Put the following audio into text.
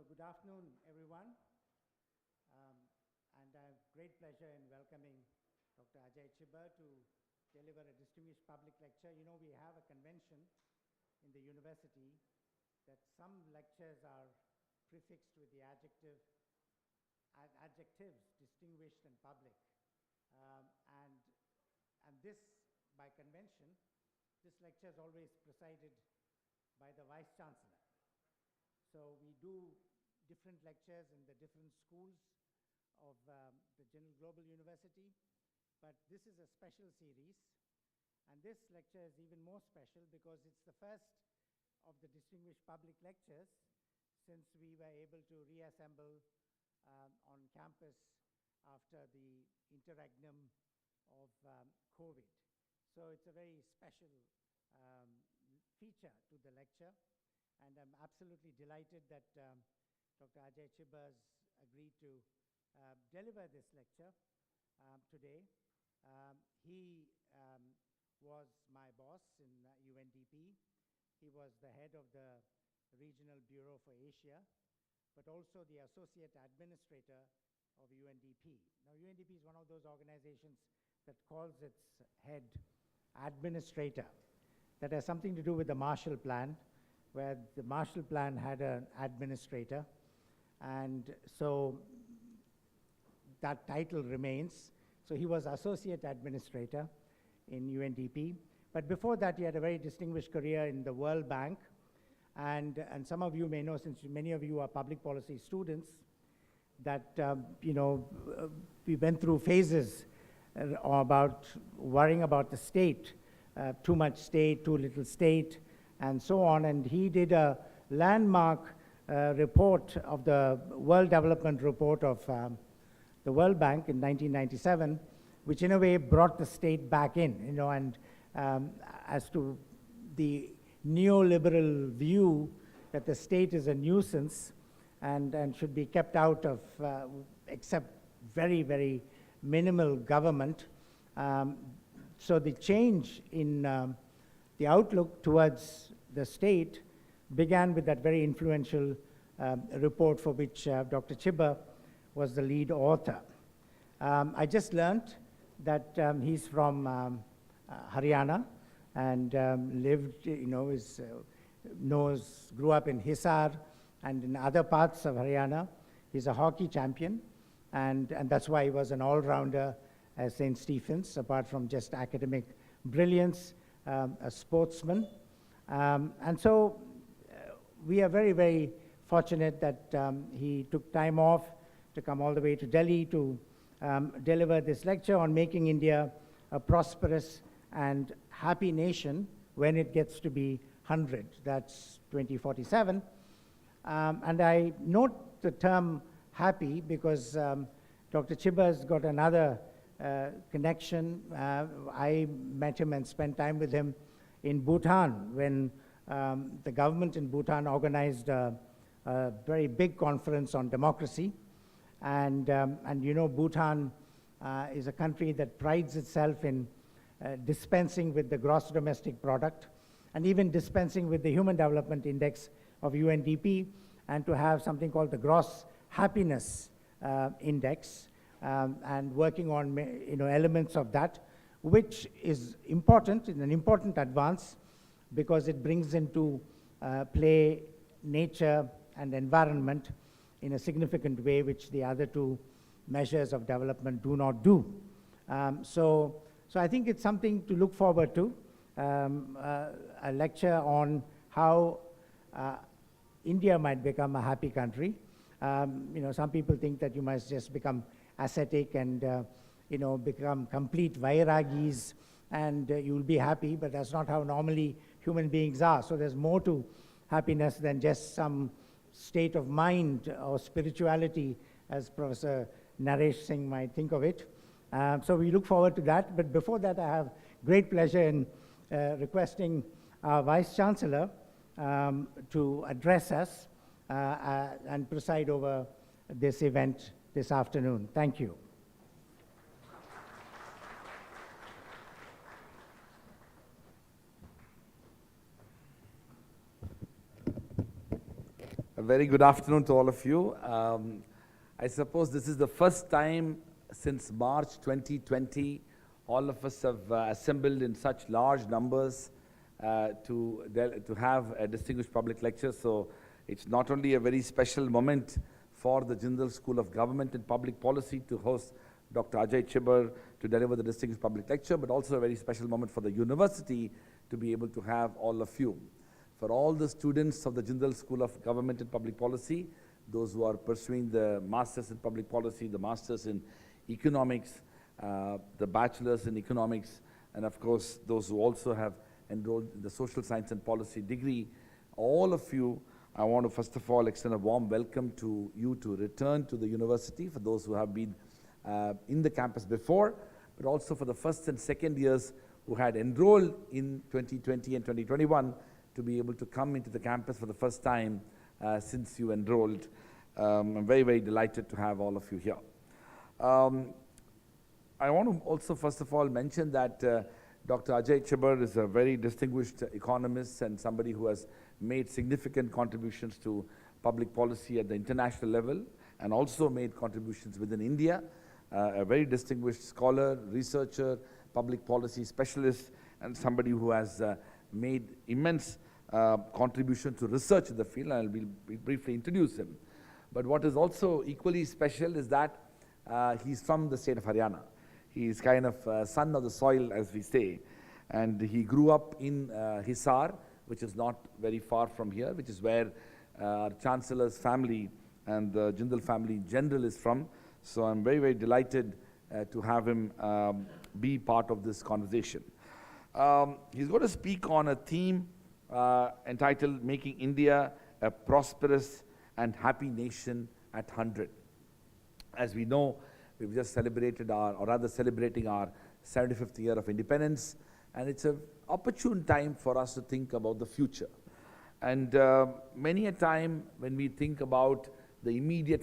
Good afternoon, everyone. And I have great pleasure in welcoming Dr. Ajay Chibber to deliver a distinguished public lecture. You know, we have a convention in the university that some lectures are prefixed with the adjectives distinguished and public. And this, by convention, this lecture is always presided by the Vice Chancellor. So we do different lectures in the different schools of the General Global University, but this is a special series. And this lecture is even more special because it's the first of the distinguished public lectures since we were able to reassemble on campus after the interregnum of COVID. So it's a very special feature to the lecture. And I'm absolutely delighted that Dr. Ajay Chibber has agreed to deliver this lecture today. He was my boss in UNDP. He was the head of the Regional Bureau for Asia, but also the Associate Administrator of UNDP. Now, UNDP is one of those organizations that calls its head administrator. That has something to do with the Marshall Plan, where the Marshall Plan had an administrator. And so that title remains. So he was Associate Administrator in UNDP. But before that, he had a very distinguished career in the World Bank. And some of you may know, since many of you are public policy students, that we went through phases about worrying about the state, too much state, too little state, and so on. And he did a landmark report of the World Development Report of the World Bank in 1997, which in a way brought the state back in, and as to the neoliberal view that the state is a nuisance and should be kept out of, except very, very minimal government. So the change in the outlook towards the state began with that very influential report for which Dr. Chibber was the lead author. I just learned that he's from Haryana and grew up in Hisar and in other parts of Haryana. He's a hockey champion, and that's why he was an all-rounder at St. Stephen's, apart from just academic brilliance, a sportsman. And so we are very, very fortunate that he took time off to come all the way to Delhi to deliver this lecture on making India a prosperous and happy nation when it gets to be 100. That's 2047. And I note the term happy because Dr. Chibber has got another connection. I met him and spent time with him in Bhutan when the government in Bhutan organized a very big conference on democracy. And Bhutan is a country that prides itself in dispensing with the gross domestic product and even dispensing with the Human Development Index of UNDP, and to have something called the Gross Happiness Index, and working on elements of that, which is important, an important advance, because it brings into play nature and environment in a significant way, which the other two measures of development do not do. So I think it's something to look forward to, a lecture on how India might become a happy country. Some people think that you must just become ascetic and become complete vairagis and you'll be happy, but that's not how normally human beings are. So there's more to happiness than just some state of mind or spirituality, as Professor Naresh Singh might think of it. So we look forward to that. But before that, I have great pleasure in requesting our Vice Chancellor to address us and preside over this event this afternoon. Thank you. very good afternoon to all of you. I suppose this is the first time since March 2020 all of us have assembled in such large numbers to have a distinguished public lecture. So it's not only a very special moment for the Jindal School of Government and Public Policy to host Dr. Ajay Chibber to deliver the distinguished public lecture, but also a very special moment for the university to be able to have all of you. For all the students of the Jindal School of Government and Public Policy, those who are pursuing the Masters in Public Policy, the Masters in Economics, the Bachelors in Economics, and of course those who also have enrolled in the Social Science and Policy degree, all of you, I want to first of all extend a warm welcome to you to return to the university, for those who have been in the campus before, but also for the first and second years who had enrolled in 2020 and 2021 to be able to come into the campus for the first time since you enrolled. I'm very, very delighted to have all of you here. I want to also first of all mention that Dr. Ajay Chibber is a very distinguished economist and somebody who has made significant contributions to public policy at the international level and also made contributions within India. A very distinguished scholar, researcher, public policy specialist, and somebody who has made immense contribution to research in the field. I'll briefly introduce him. But what is also equally special is that he's from the state of Haryana. He's kind of son of the soil, as we say. And he grew up in Hisar, which is not very far from here, which is where our Chancellor's family and the Jindal family in general is from. So I'm very, very delighted to have him be part of this conversation. He's going to speak on a theme entitled Making India a Prosperous and Happy Nation at 100. As we know, we've just celebrated celebrating our 75th year of independence, and it's an opportune time for us to think about the future. And many a time when we think about the immediate